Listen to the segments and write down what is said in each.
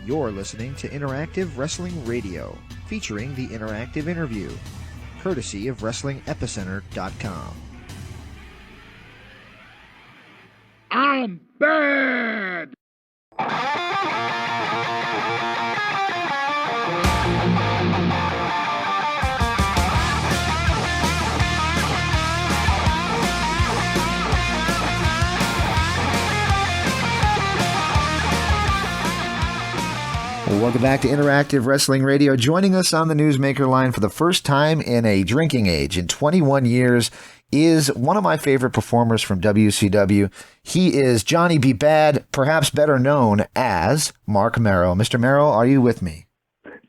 You're listening to Interactive Wrestling Radio, featuring the Interactive Interview, courtesy of WrestlingEpicenter.com. I'm bad! Welcome back to Interactive Wrestling Radio. Joining us on the Newsmaker line for the first time in a drinking age in 21 years is one of my favorite performers from WCW. He is Johnny B. Bad, perhaps better known as Marc Mero. Mr. Mero, are you with me?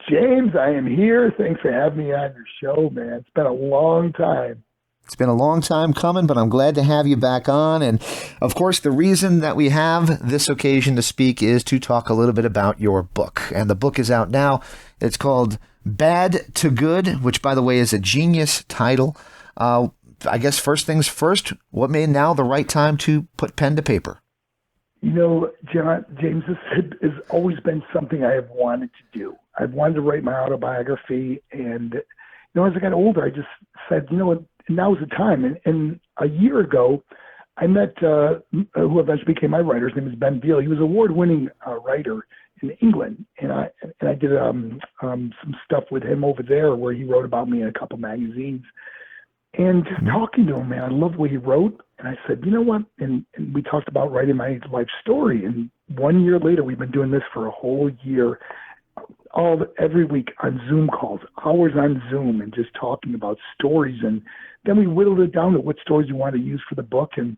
James, I am here. Thanks for having me on your show, man. It's been a long time. It's been a long time coming, but I'm glad to have you back on. And, of course, the reason that we have this occasion to speak is to talk a little bit about your book. And the book is out now. It's called Bad to Good, which, by the way, is a genius title. I guess first things first, what made now the right time to put pen to paper? You know, James, this has always been something I have wanted to do. I've wanted to write my autobiography. And, you know, as I got older, I just said, you know what? Now's the time. And a year ago, I met who eventually became my writer. His name is Ben Veal. He was an award-winning writer in England, and I did some stuff with him over there where he wrote about me in a couple magazines. And just talking to him, man, I loved what he wrote. And I said, you know what? And we talked about writing my life story. And 1 year later, we've been doing this for a whole year. Every week on Zoom calls, hours on Zoom, and just talking about stories. And then we whittled it down to what stories you want to use for the book. And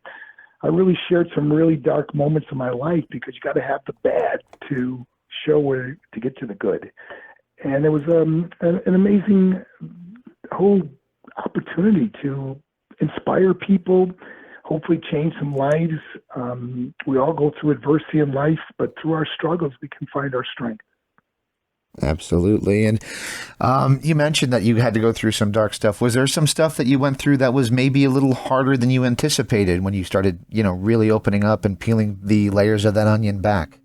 I really shared some really dark moments in my life because you got to have the bad to show where to get to the good. And it was an amazing whole opportunity to inspire people, hopefully change some lives. We all go through adversity in life, but through our struggles, we can find our strength. Absolutely. And you mentioned that you had to go through some dark stuff. Was there some stuff that you went through that was maybe a little harder than you anticipated when you started, you know, really opening up and peeling the layers of that onion back?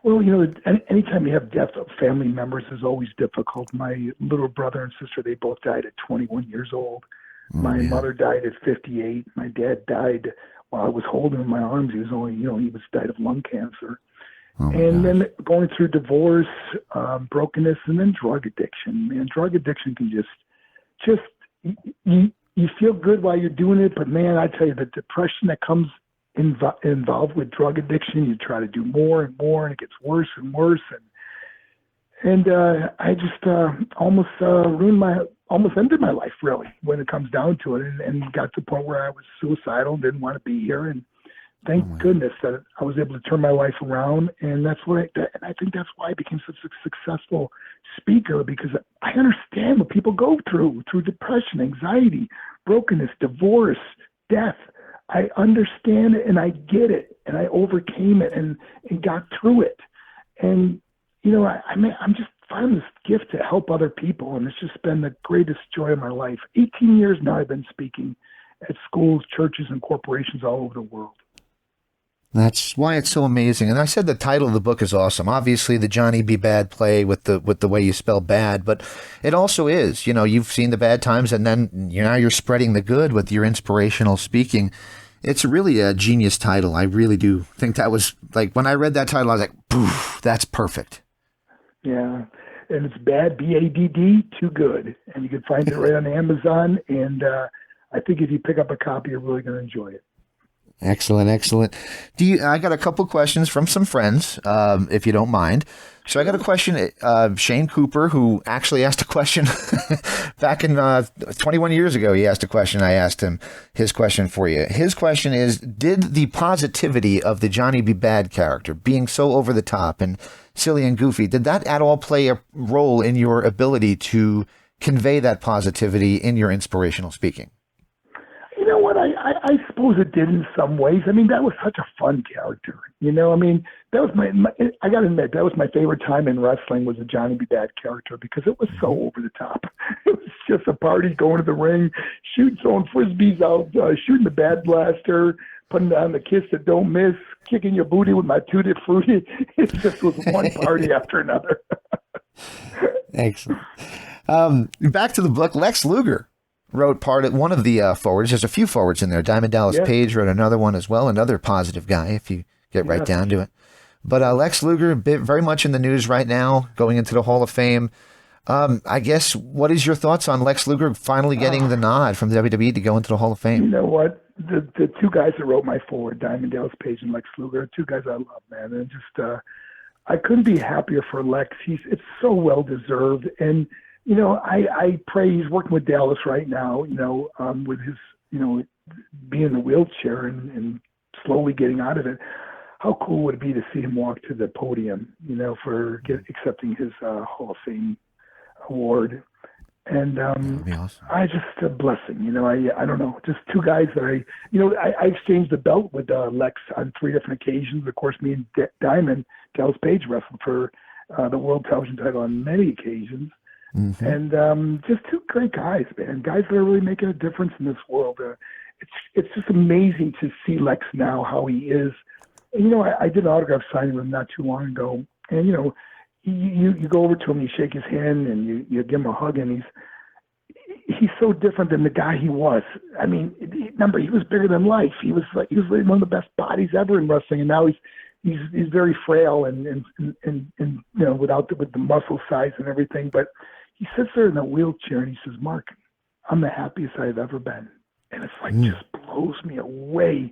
Well, you know, anytime you have death of family members is always difficult. My little brother and sister, they both died at 21 years old. My mother died at 58. My dad died while I was holding him in my arms. He was only, you know, he died of lung cancer. And then going through divorce, brokenness, and then drug addiction. Man, drug addiction can just you feel good while you're doing it, but man, I tell you, the depression that comes involved with drug addiction, you try to do more and more, and it gets worse and worse. And I just almost ended my life, really, when it comes down to it, and got to the point where I was suicidal, didn't want to be here, and thank goodness that I was able to turn my life around, and that's what and I think that's why I became such a successful speaker, because I understand what people go through depression, anxiety, brokenness, divorce, death. I understand it, and I get it, and I overcame it, and got through it. And you know, I'm just finding this gift to help other people, and it's just been the greatest joy of my life. 18 years now I've been speaking at schools, churches, and corporations all over the world. That's why it's so amazing. And I said the title of the book is awesome. Obviously, the Johnny B. Bad play with the way you spell bad, but it also is, you know, you've seen the bad times, and then now you're spreading the good with your inspirational speaking. It's really a genius title. I really do think that was, like, when I read that title, I was like, poof, that's perfect. Yeah. And it's bad, B-A-D-D, too good. And you can find it right on Amazon. And I think if you pick up a copy, you're really going to enjoy it. Excellent, excellent. I got a couple questions from some friends, if you don't mind. So I got a question. Shane Cooper, who actually asked a question back in 21 years ago, he asked a question. I asked him his question for you. His question is, did the positivity of the Johnny B. Bad character, being so over the top and silly and goofy, did that at all play a role in your ability to convey that positivity in your inspirational speaking? You know what? I suppose it did in some ways. I mean, that was such a fun character. You know, I mean, that was I got to admit, that was my favorite time in wrestling, was a Johnny B. Bad character, because it was so over the top. It was just a party, going to the ring, throwing frisbees out, shooting the Bad Blaster, putting down the kiss that don't miss, kicking your booty with my tutti frutti. It just was one party after another. Excellent. Back to the book. Lex Luger wrote one of the forwards. There's a few forwards in there. Diamond Dallas Page wrote another one as well. Another positive guy, if you get right down to it. But Lex Luger, very much in the news right now, going into the Hall of Fame. I guess, what is your thoughts on Lex Luger finally getting the nod from WWE to go into the Hall of Fame? You know what? The two guys that wrote my forward, Diamond Dallas Page and Lex Luger, two guys I love, man. And just, I couldn't be happier for Lex. It's so well deserved. And, you know, I pray he's working with Dallas right now, you know, with his, you know, being in the wheelchair and slowly getting out of it. How cool would it be to see him walk to the podium, you know, for accepting his Hall of Fame award? And That'd be awesome. I just a blessing, you know. I don't know, just two guys that I exchanged the belt with Lex on 3 different occasions. Of course, me and Diamond Dallas Page wrestled for the World Television title on many occasions. Mm-hmm. And just two great guys, man. Guys that are really making a difference in this world. It's just amazing to see Lex now, how he is. And, you know, I did an autograph signing with him not too long ago, and you know, you go over to him, you shake his hand, and you give him a hug, and he's so different than the guy he was. I mean, remember, he was bigger than life. He was one of the best bodies ever in wrestling, and now he's very frail and you know, with the muscle size and everything. But he sits there in a wheelchair and he says, "Mark, I'm the happiest I've ever been," and it's like just blows me away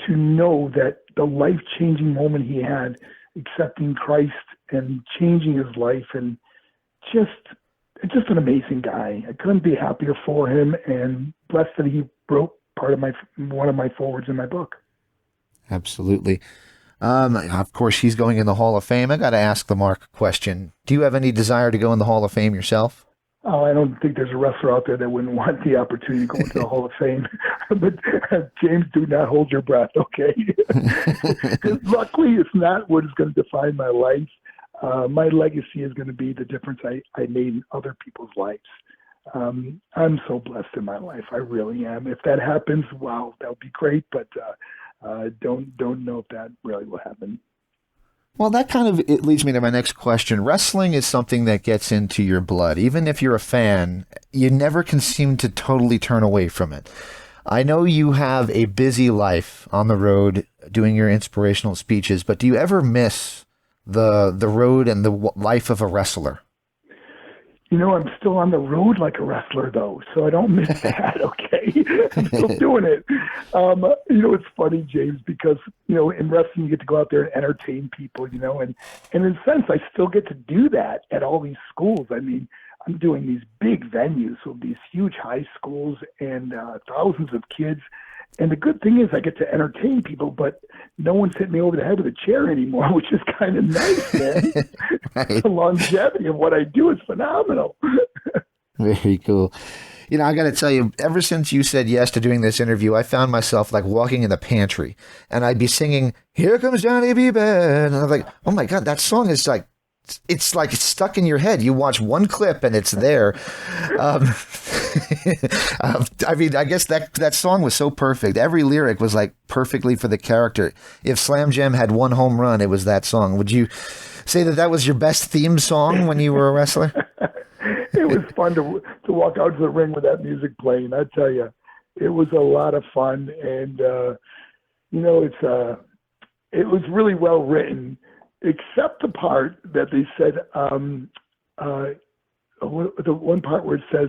to know that the life-changing moment he had, accepting Christ and changing his life, and just an amazing guy. I couldn't be happier for him, and blessed that he wrote one of my forwards in my book. Absolutely. Of course, he's going in the Hall of Fame. I got to ask the Mark question. Do you have any desire to go in the Hall of Fame yourself? Oh, I don't think there's a wrestler out there that wouldn't want the opportunity to go into the Hall of Fame. But James, do not hold your breath, okay? Luckily, it's not what is going to define my life. My legacy is going to be the difference I made in other people's lives. I'm so blessed in my life. I really am. If that happens, wow, that would be great. But don't know if that really will happen. Well, it leads me to my next question. Wrestling is something that gets into your blood. Even if you're a fan, you never can seem to totally turn away from it. I know you have a busy life on the road doing your inspirational speeches, but do you ever miss the road and the life of a wrestler? You know, I'm still on the road like a wrestler, though, so I don't miss that, okay? I'm still doing it. You know, it's funny, James, because, you know, in wrestling, you get to go out there and entertain people, you know, and in a sense, I still get to do that at all these schools. I mean, I'm doing these big venues with these huge high schools and thousands of kids. And the good thing is I get to entertain people, but no one's hitting me over the head with a chair anymore, which is kind of nice, man. Right. The longevity of what I do is phenomenal. Very cool. You know, I got to tell you, ever since you said yes to doing this interview, I found myself like walking in the pantry and I'd be singing, "Here Comes Johnny B. Bad." And I'm like, oh my God, that song is like, it's like it's stuck in your head. You watch one clip and it's there. I mean, I guess that song was so perfect. Every lyric was like perfectly for the character. If Slam Jam had one home run, it was that song. Would you say that was your best theme song when you were a wrestler? It was fun to walk out to the ring with that music playing. I tell you, it was a lot of fun. And, you know, it was really well written, except the part that they said, the one part where it says,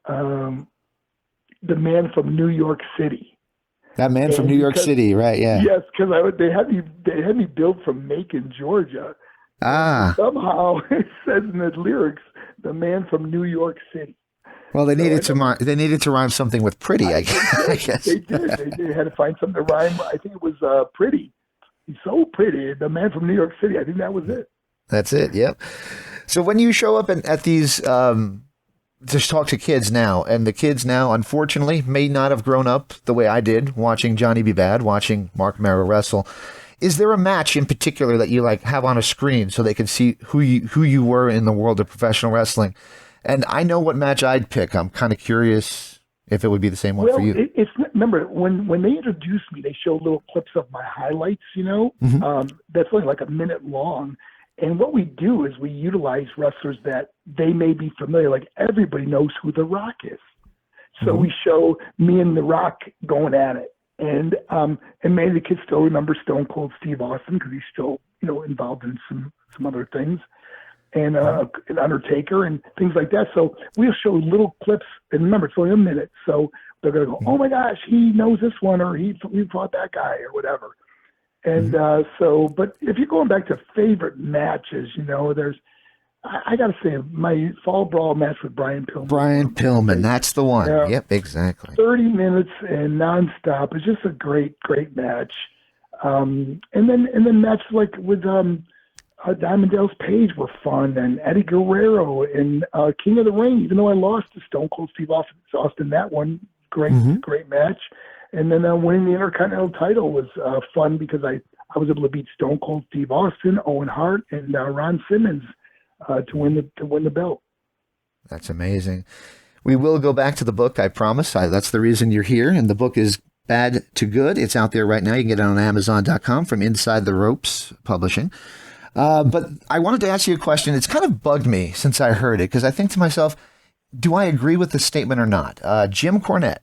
the man from New York City. That man from New York City, right? Yeah. Yes, because they had me billed from Macon, Georgia. Ah. Somehow it says in the lyrics, the man from New York City. Well, they needed to rhyme something with pretty, I guess. They did. They had to find something to rhyme. I think it was pretty. He's so pretty. The man from New York City. I think that was it. That's it. Yep. So when you show up at these, just talk to kids now, and the kids now, unfortunately, may not have grown up the way I did, watching Johnny B. Bad, watching Marc Mero wrestle. Is there a match in particular that you like have on a screen so they can see who you were in the world of professional wrestling? And I know what match I'd pick. I'm kind of curious if it would be the same one Well, for you. it's remember when they introduced me, they showed little clips of my highlights. That's only like a minute long. And what we do is we utilize wrestlers that they may be familiar. Like everybody knows who The Rock is, so we show me and The Rock going at it. And many of the kids still remember Stone Cold Steve Austin because he's still involved in some other things. And an Undertaker and things like that. So we'll show little clips, and remember, it's only a minute. So they're going to go, oh my gosh, he knows this one, or he fought that guy, or whatever. And but if you're going back to favorite matches, I got to say, my Fall Brawl match with Brian Pillman. Brian Pillman, that's the one. Yeah. Yep, exactly. 30 minutes and nonstop. It's just a great, great match. And then matches like with Diamond Dallas Page were fun, and Eddie Guerrero and King of the Ring. Even though I lost to Stone Cold Steve Austin, that one great match. And then winning the Intercontinental title was fun because I was able to beat Stone Cold Steve Austin, Owen Hart, and Ron Simmons to win the belt. That's amazing. We will go back to the book, I promise. That's the reason you're here, and the book is Bad to Good. It's out there right now. You can get it on Amazon.com from Inside the Ropes Publishing. But I wanted to ask you a question. It's kind of bugged me since I heard it, because I think to myself, do I agree with the statement or not? Jim Cornette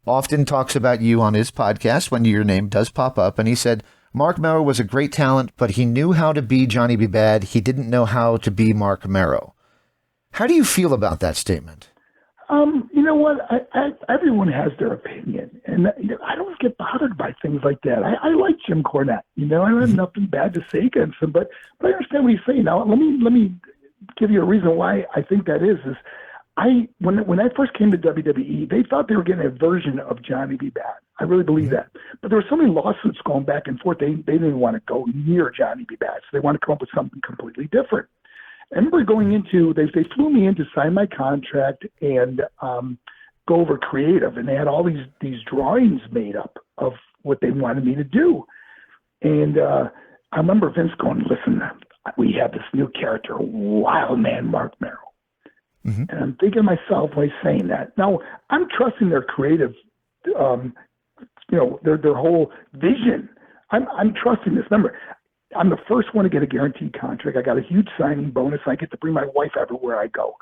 often talks about you on his podcast when your name does pop up, and he said, Marc Mero was a great talent, but he knew how to be Johnny B. Bad. He didn't know how to be Marc Mero. How do you feel about that statement? You know what? Everyone has their opinion, and I don't get bothered by things like that. I like Jim Cornette. I don't have nothing bad to say against him, but I understand what he's saying. Now, let me give you a reason why I think that is when I first came to WWE, they thought they were getting a version of Johnny B. Bad. I really believe that. But there were so many lawsuits going back and forth, they didn't want to go near Johnny B. Bad, so they wanted to come up with something completely different. I remember going into, they flew me in to sign my contract and go over creative, and they had all these drawings made up of what they wanted me to do. And I remember Vince going, listen, we have this new character, Wild Man Marc Mero. And I'm thinking to myself while he's saying that. Now, I'm trusting their creative, their whole vision. I'm trusting this. Remember, I'm the first one to get a guaranteed contract. I got a huge signing bonus. I get to bring my wife everywhere I go.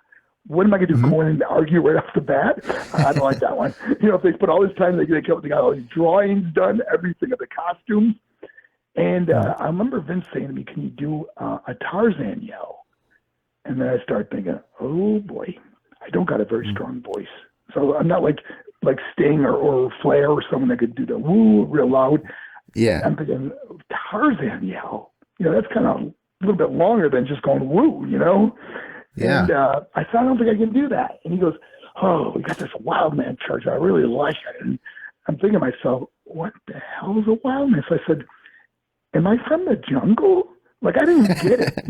What am I going to do? Go in and argue right off the bat? I don't like that one. If they put all this time, they got all these drawings done, everything of the costumes. And I remember Vince saying to me, can you do a Tarzan yell? And then I start thinking, oh boy, I don't got a very strong voice. So I'm not like Sting or Flair or someone that could do the woo real loud. Yeah. I'm thinking, Tarzan yell. That's kind of a little bit longer than just going woo, Yeah. And I said, I don't think I can do that. And he goes, oh, we got this wild man charge. I really like it. And I'm thinking to myself, what the hell is a wild man? So I said, am I from the jungle? Like, I didn't get it,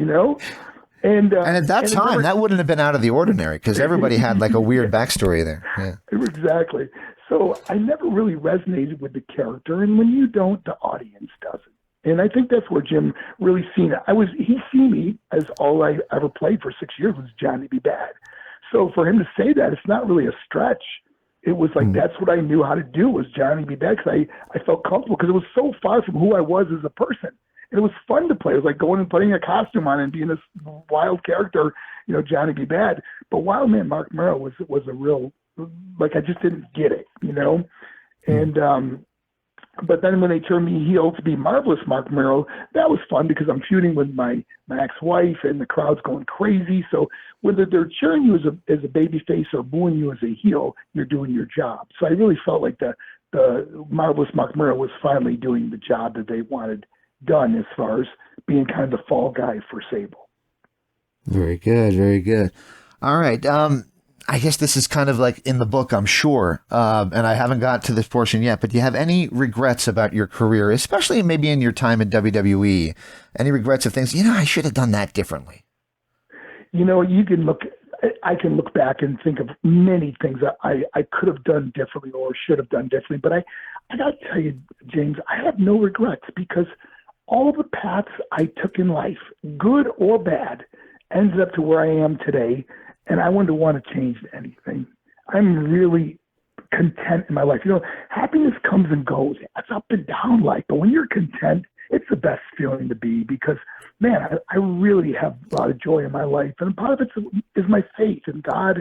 And at that time, that wouldn't have been out of the ordinary because everybody had like a weird backstory there. Yeah. Exactly. So I never really resonated with the character, and when you don't, the audience doesn't. And I think that's where Jim really seen it. He seen me as all I ever played for 6 years was Johnny B. Bad. So for him to say that, it's not really a stretch. It was like that's what I knew how to do was Johnny B. Bad because I felt comfortable because it was so far from who I was as a person. And it was fun to play. It was like going and putting a costume on and being this wild character, Johnny B. Bad. But Wild Man Marc Mero was a real, like, I just didn't get it, And, but then when they turned me heel to be Marvelous Marc Mero, that was fun because I'm feuding with my ex-wife and the crowd's going crazy. So whether they're cheering you as a baby face or booing you as a heel, you're doing your job. So I really felt like the Marvelous Marc Mero was finally doing the job that they wanted done as far as being kind of the fall guy for Sable. Very good. Very good. All right. I guess this is kind of like in the book, I'm sure. And I haven't got to this portion yet, but do you have any regrets about your career, especially maybe in your time in WWE? Any regrets of things, I should have done that differently? I can look back and think of many things that I could have done differently or should have done differently. But I got to tell you, James, I have no regrets because all the paths I took in life, good or bad, ended up to where I am today, and I wouldn't want to change anything. I'm really content in my life. Happiness comes and goes. It's up and down life. But when you're content, it's the best feeling to be because, man, I really have a lot of joy in my life. And part of it is my faith in God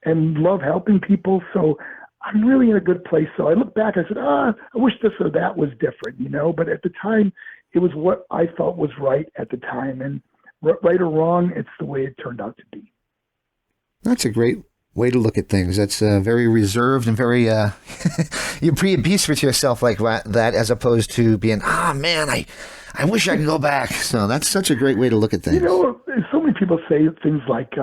and love helping people. So I'm really in a good place. So I look back, I said, I wish this or that was different, But at the time, it was what I thought was right at the time. And right or wrong, it's the way it turned out to be. That's a great way to look at things. That's very reserved and very, you're pretty at peace with yourself like that, as opposed to being, man, I wish I could go back. So that's such a great way to look at things. So many people say things like,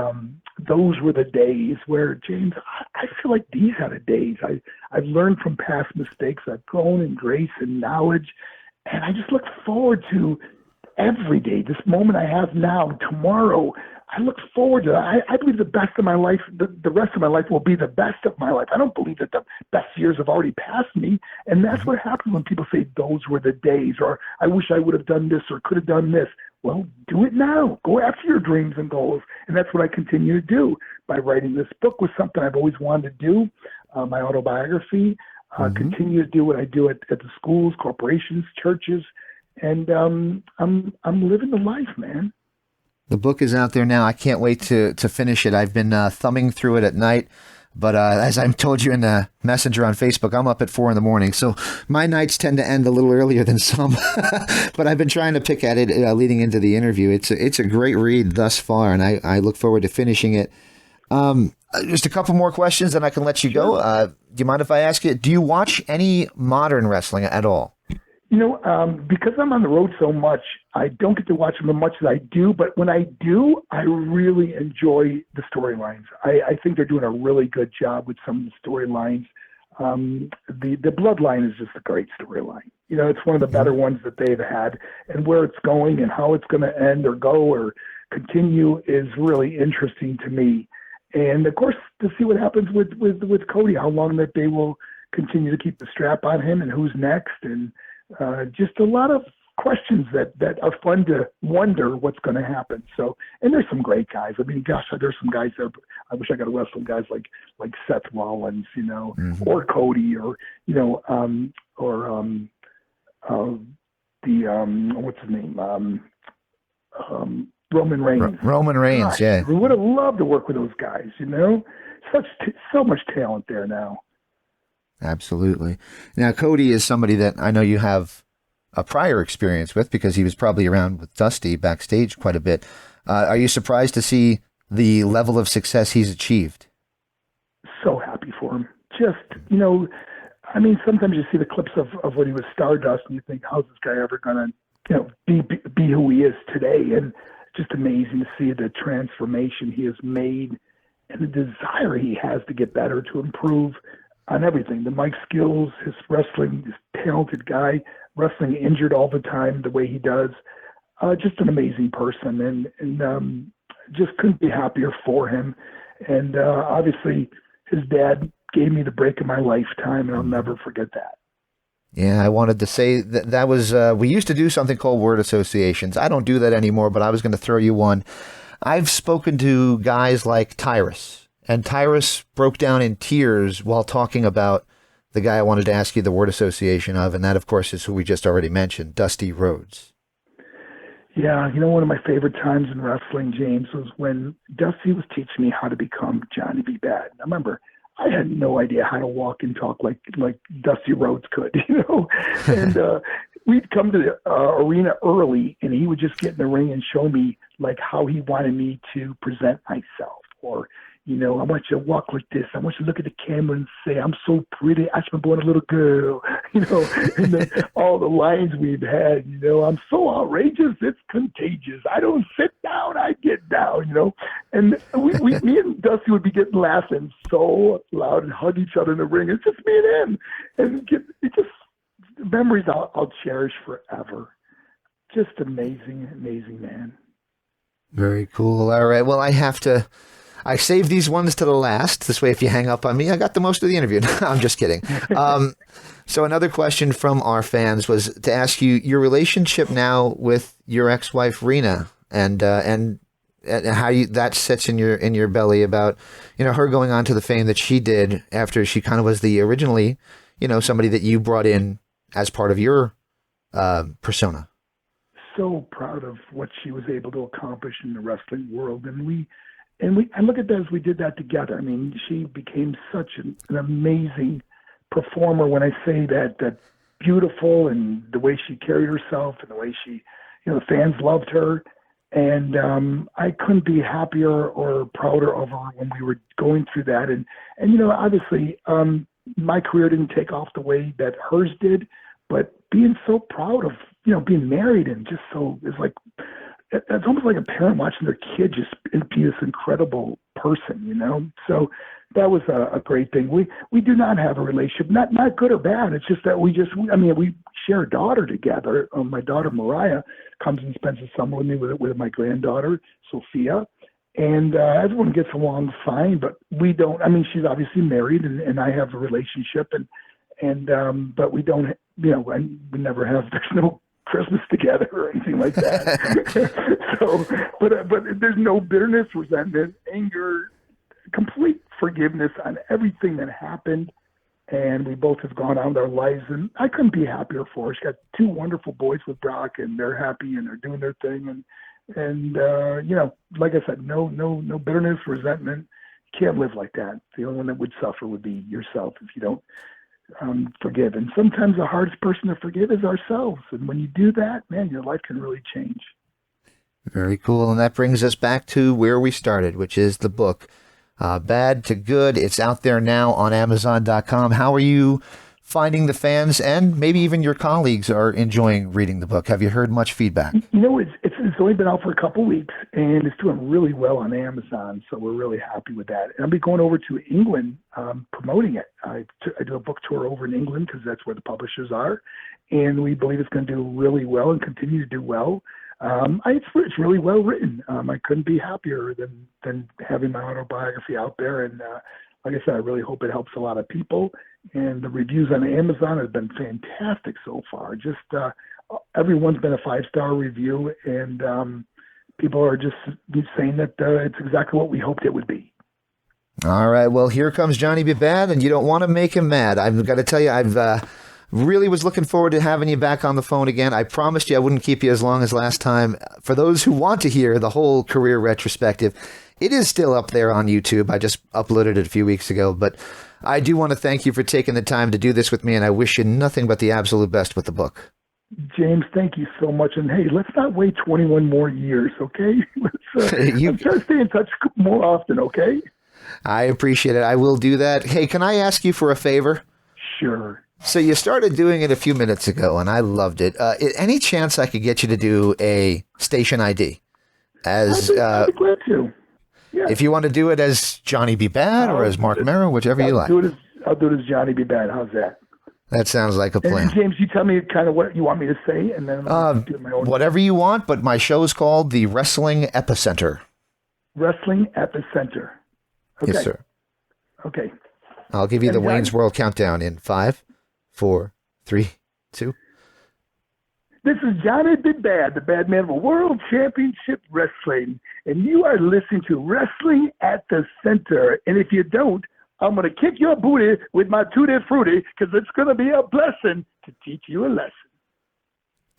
those were the days where, James, I feel like these are the days. I've learned from past mistakes. I've grown in grace and knowledge. And I just look forward to every day, this moment I have now, tomorrow. I look forward to that. I believe the best of my life, the rest of my life will be the best of my life. I don't believe that the best years have already passed me. And that's what happens when people say those were the days, or I wish I would have done this or could have done this. Well, do it now. Go after your dreams and goals. And that's what I continue to do by writing this book. Was something I've always wanted to do, my autobiography, continue to do what I do at the schools, corporations, churches. And I'm living the life, man. The book is out there now. I can't wait to finish it. I've been thumbing through it at night. But as I told you in the messenger on Facebook, I'm up at 4 a.m. So my nights tend to end a little earlier than some. But I've been trying to pick at it leading into the interview. It's a great read thus far, and I look forward to finishing it. Just a couple more questions, and I can let you go. Do you mind if I ask you, do you watch any modern wrestling at all? Because I'm on the road so much, I don't get to watch them as much as I do. But when I do, I really enjoy the storylines. I think they're doing a really good job with some of the storylines. The Bloodline is just a great storyline. It's one of the better ones that they've had. And where it's going and how it's going to end or go or continue is really interesting to me. And, of course, to see what happens with Cody, how long that they will continue to keep the strap on him and who's next. And just a lot of questions that are fun to wonder what's going to happen. So, and there's some great guys. I mean, gosh, there's some guys there. I wish I could wrestle guys like Seth Rollins, or Cody, or what's his name, Roman Reigns. Roman Reigns, gosh, yeah. We would have loved to work with those guys. So much talent there now. Absolutely. Now, Cody is somebody that I know you have a prior experience with because he was probably around with Dusty backstage quite a bit. Are you surprised to see the level of success he's achieved? So happy for him. Just, sometimes you see the clips of when he was Stardust and you think, how's this guy ever going to, be who he is today? And just amazing to see the transformation he has made and the desire he has to get better, to improve on everything. The mic skills, his wrestling, this talented guy, wrestling injured all the time the way he does. Just an amazing person, and just couldn't be happier for him. And obviously his dad gave me the break of my lifetime, and I'll never forget that. Yeah, I wanted to say that was, we used to do something called word associations. I don't do that anymore, but I was going to throw you one. I've spoken to guys like Tyrus, and Tyrus broke down in tears while talking about the guy I wanted to ask you the word association of, and that, of course, is who we just already mentioned, Dusty Rhodes. Yeah, one of my favorite times in wrestling, James, was when Dusty was teaching me how to become Johnny B. Bad. I remember I had no idea how to walk and talk like Dusty Rhodes could, and we'd come to the arena early, and he would just get in the ring and show me how he wanted me to present myself, or I want you to walk like this. I want you to look at the camera and say, I'm so pretty. I should be born a little girl, and then all the lines we've had, I'm so outrageous. It's contagious. I don't sit down. I get down, and me and Dusty would be getting laughing so loud and hug each other in the ring. It's just me and him. And it just memories I'll cherish forever. Just amazing, amazing man. Very cool. All right. Well, I saved these ones to the last. This way, if you hang up on me, I got the most of the interview. I'm just kidding. So another question from our fans was to ask you your relationship now with your ex-wife, Rena, and and how you that sits in your belly about, her going on to the fame that she did after she kind of was the originally, somebody that you brought in as part of your persona. So proud of what she was able to accomplish in the wrestling world, I look at that as we did that together. I mean, she became such an amazing performer. When I say that beautiful, and the way she carried herself, and the way she, the fans loved her. And I couldn't be happier or prouder of her when we were going through that. And obviously, my career didn't take off the way that hers did, but being so proud of, being married, and just so, it's almost like a parent watching their kid just be this incredible person. So that was a great thing. We do not have a relationship, not good or bad. It's just that we share a daughter together. My daughter Mariah comes and spends the summer with me with my granddaughter Sophia, and everyone gets along fine. But we don't. I mean, she's obviously married, and I have a relationship, but we don't. And we never have. There's no Christmas together or anything like that. but there's no bitterness, resentment, anger, complete forgiveness on everything that happened. And we both have gone on with our lives, and I couldn't be happier for her. She's got two wonderful boys with Brock, and they're happy and they're doing their thing. And like I said, no bitterness, resentment. You can't live like that. The only one that would suffer would be yourself if you don't forgive. And sometimes the hardest person to forgive is ourselves. And when you do that, man, your life can really change. Very cool. And that brings us back to where we started, which is the book, Bad to Good. It's out there now on Amazon.com. How are you finding the fans, and maybe even your colleagues are enjoying reading the book? Have you heard much feedback? It's only been out for a couple of weeks, and it's doing really well on Amazon, so we're really happy with that. And I'll be going over to England promoting it. I do a book tour over in England because that's where the publishers are, and we believe it's going to do really well and continue to do well. It's really well written. I couldn't be happier than having my autobiography out there, and like I said, I really hope it helps a lot of people. And the reviews on Amazon have been fantastic so far. Just everyone's been a 5-star review, and people are just saying that it's exactly what we hoped it would be. All right. Well, here comes Johnny B. Bad, and you don't want to make him mad. I've got to tell you, I've really was looking forward to having you back on the phone again. I promised you I wouldn't keep you as long as last time. For those who want to hear the whole career retrospective, it is still up there on YouTube. I just uploaded it a few weeks ago, but I do want to thank you for taking the time to do this with me, and I wish you nothing but the absolute best with the book. James, thank you so much. And hey, let's not wait 21 more years, okay? Let's try to stay in touch more often, okay? I appreciate it. I will do that. Hey, can I ask you for a favor? Sure. So you started doing it a few minutes ago, and I loved it. Any chance I could get you to do a station ID? I'd be glad to. Yeah. If you want to do it as Johnny B. Bad or as Marc Mero, whichever you like. I'll do it as Johnny B. Bad. How's that? That sounds like a plan. And James, you tell me kind of what you want me to say, and then I'll do my own. Whatever you want, but my show is called The Wrestling Epicenter. Wrestling Epicenter. Okay. Yes, sir. Okay. I'll give you the Wayne's World countdown in 5, 4, 3, 2. This is Johnny B. Bad, the bad man of World Championship Wrestling, and you are listening to Wrestling at the Center. And if you don't, I'm going to kick your booty with my Tutti Frutti, because it's going to be a blessing to teach you a lesson.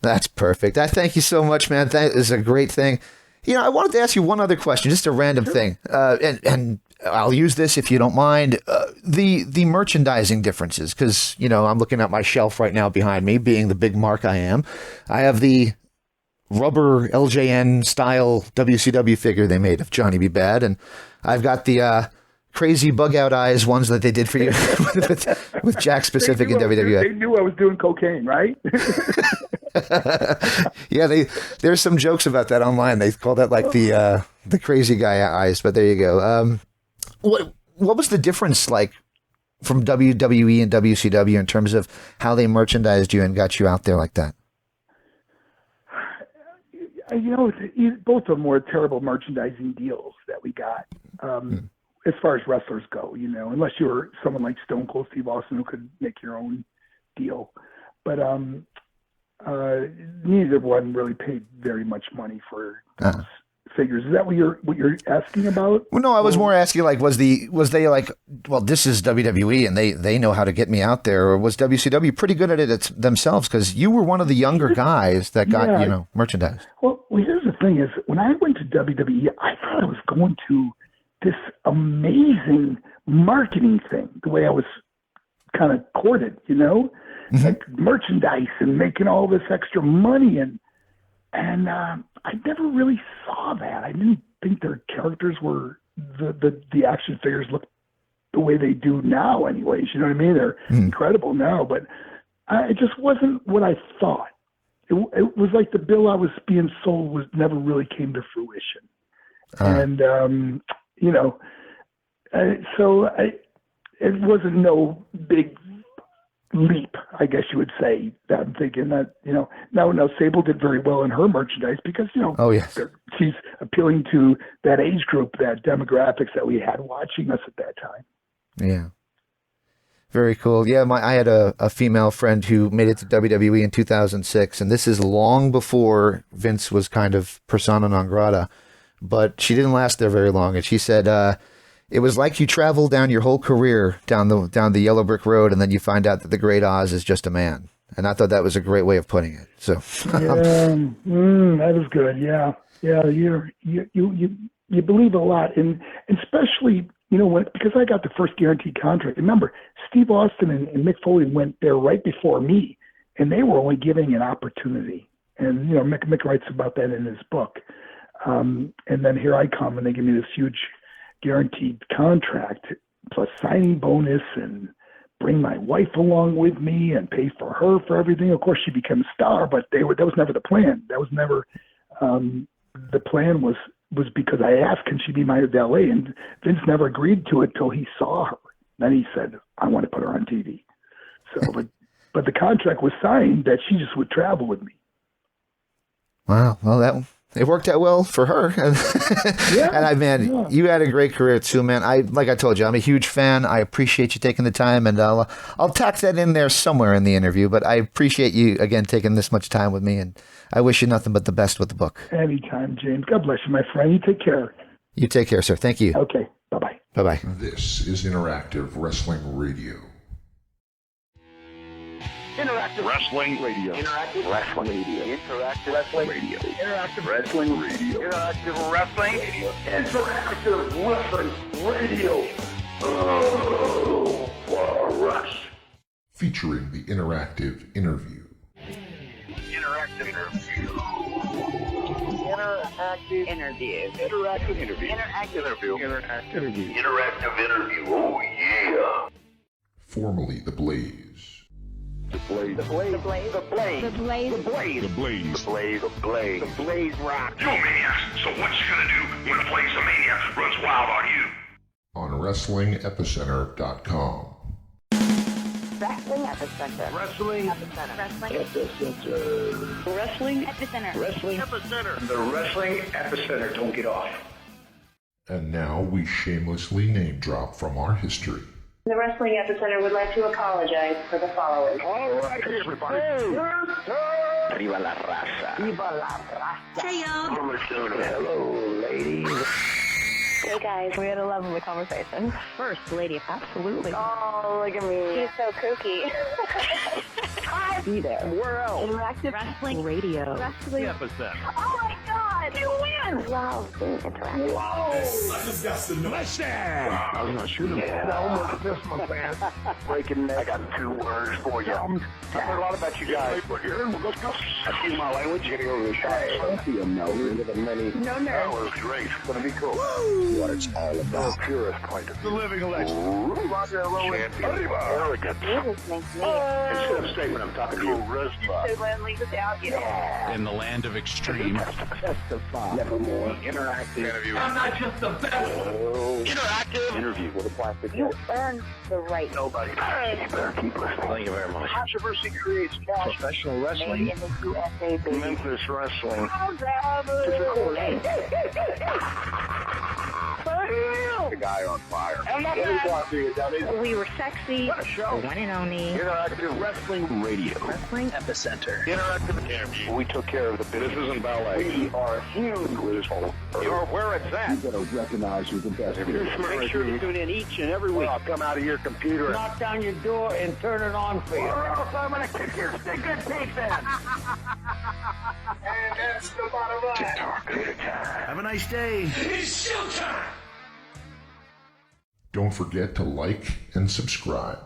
That's perfect. I thank you so much, man. That is a great thing. I wanted to ask you one other question, just a random thing, and I'll use this if you don't mind. The merchandising differences, because I'm looking at my shelf right now behind me, being the big Mark I am. I have the rubber LJN style WCW figure they made of Johnny B. Bad, and I've got the crazy bug out eyes ones that they did for you with Jack Specific in WWF. They knew I was doing cocaine, right? Yeah, there's some jokes about that online. They call that like the crazy guy eyes, but there you go. What was the difference like from WWE and WCW in terms of how they merchandised you and got you out there like that? Both of them were terrible merchandising deals that we got. As far as wrestlers go, unless you were someone like Stone Cold Steve Austin who could make your own deal. But neither one really paid very much money for figures. Is that what you're asking about? Well, no, I was more asking, like, was they like, well, this is WWE and they know how to get me out there, or was WCW pretty good at it themselves? Because you were one of the younger guys that got merchandise. Well, here's the thing: is when I went to WWE, I thought I was going to this amazing marketing thing. The way I was kind of courted, like merchandise and making all this extra money, and I never really saw that. I didn't think their characters were the action figures look the way they do now. Anyways, you know what I mean? They're incredible now, but it just wasn't what I thought. It was like the bill I was being sold never really came to fruition, and so it wasn't no big leap, I guess you would say. That I'm thinking that, now Sable did very well in her merchandise because, oh, yes, she's appealing to that age group, that demographics that we had watching us at that time. Yeah. Very cool. Yeah, I had a female friend who made it to WWE in 2006, and this is long before Vince was kind of persona non grata, but she didn't last there very long, and she said, it was like you travel down your whole career down the yellow brick road, and then you find out that the Great Oz is just a man. And I thought that was a great way of putting it. So that is good. Yeah. You believe a lot, and especially because I got the first guaranteed contract. Remember, Steve Austin and Mick Foley went there right before me, and they were only giving an opportunity. And Mick writes about that in his book. And then here I come, and they give me this huge guaranteed contract plus signing bonus and bring my wife along with me and pay for her for everything. Of course, she became a star, but that was never the plan. That was never the plan was because I asked, can she be my valet? And Vince never agreed to it till he saw her. Then he said, I want to put her on TV. So, but the contract was signed that she just would travel with me. Wow. Well, it worked out well for her. And you had a great career too, man. Like I told you, I'm a huge fan. I appreciate you taking the time, and I'll tack that in there somewhere in the interview, but I appreciate you again taking this much time with me, and I wish you nothing but the best with the book. Anytime, James. God bless you, my friend. You take care. You take care, sir. Thank you. Okay. Bye-bye. Bye-bye. This is Interactive Wrestling Radio. Interactive Wrestling Radio. Interactive Wrestling Radio. Interactive Wrestling Radio. Interactive Wrestling Radio. Interactive Wrestling Radio. Interactive Wrestling Radio. Oh, for us. Featuring the interactive interview. Interactive interview. Interactive interview. Interactive interview. Interactive interview. Interactive interview. Interactive interview. Oh, yeah. Formerly The Blaze. The Blaze. The Blaze. The Blaze. The Blaze. The Blaze. The Blaze. The Blaze. The Blaze. The Blaze. The Blaze rock. Yo, Maniacs, so what you gonna do when the Blaze of Maniacs runs wild on you? On WrestlingEpicenter.com. Wrestling Epicenter. Wrestling Epicenter. Wrestling Epicenter. Wrestling Epicenter. Wrestling Epicenter. The Wrestling Epicenter. Don't get off. And now we shamelessly name drop from our history. The Wrestling Epicenter would like to apologize for the following. All right, everybody. Viva la raza. Viva la raza. Hey, y'all. Hello, ladies. Hey, guys. We had a lovely conversation. First lady. Absolutely. Oh, look at me. She's so kooky. Be there. Where else? Interactive Wrestling Radio. Wrestling Epicenter. Oh, my God. You win. Love being interactive. Whoa. I just got to know. I was going to shoot him. Yeah, I almost missed my pants. Breaking neck. I got 2 words for you. I've heard a lot about you guys. But here, let's go. Excuse my language. You're going to go to the shop. See him now. We're going to many. No nerves. That was great. It's going to be cool. Woo. What it's all about. The purest point of view. The living legend. Roger Rowan. Arrogant. You're listening to me. Instead of statement, I'm talking to you. So lonely without you. Yeah. In the land of extreme. Testify. Nevermore. Interactive interview. I'm not just the best. Interactive interview with a plastic You head. earned the right. Nobody. You better keep listening. Thank you very much. Controversy creates cash. Professional wrestling. Made in the USA, baby. Memphis wrestling. How's that? It's a cool name. The guy on fire. I'm not bad. We were sexy. What a show. The one and only. Interactive Wrestling Radio. Wrestling Epicenter. Interactive interview. We took care of the business. This isn't ballet. We are huge with this whole. You're where it's at. You gotta recognize who's the best. If you're smart, make sure you tune in each and every week. I'll come out of your computer. Knock down your door and turn it on for you. Or else I'm gonna kick your stinking teeth in. And that's the bottom line. Have a nice day. It's showtime! Don't forget to like and subscribe.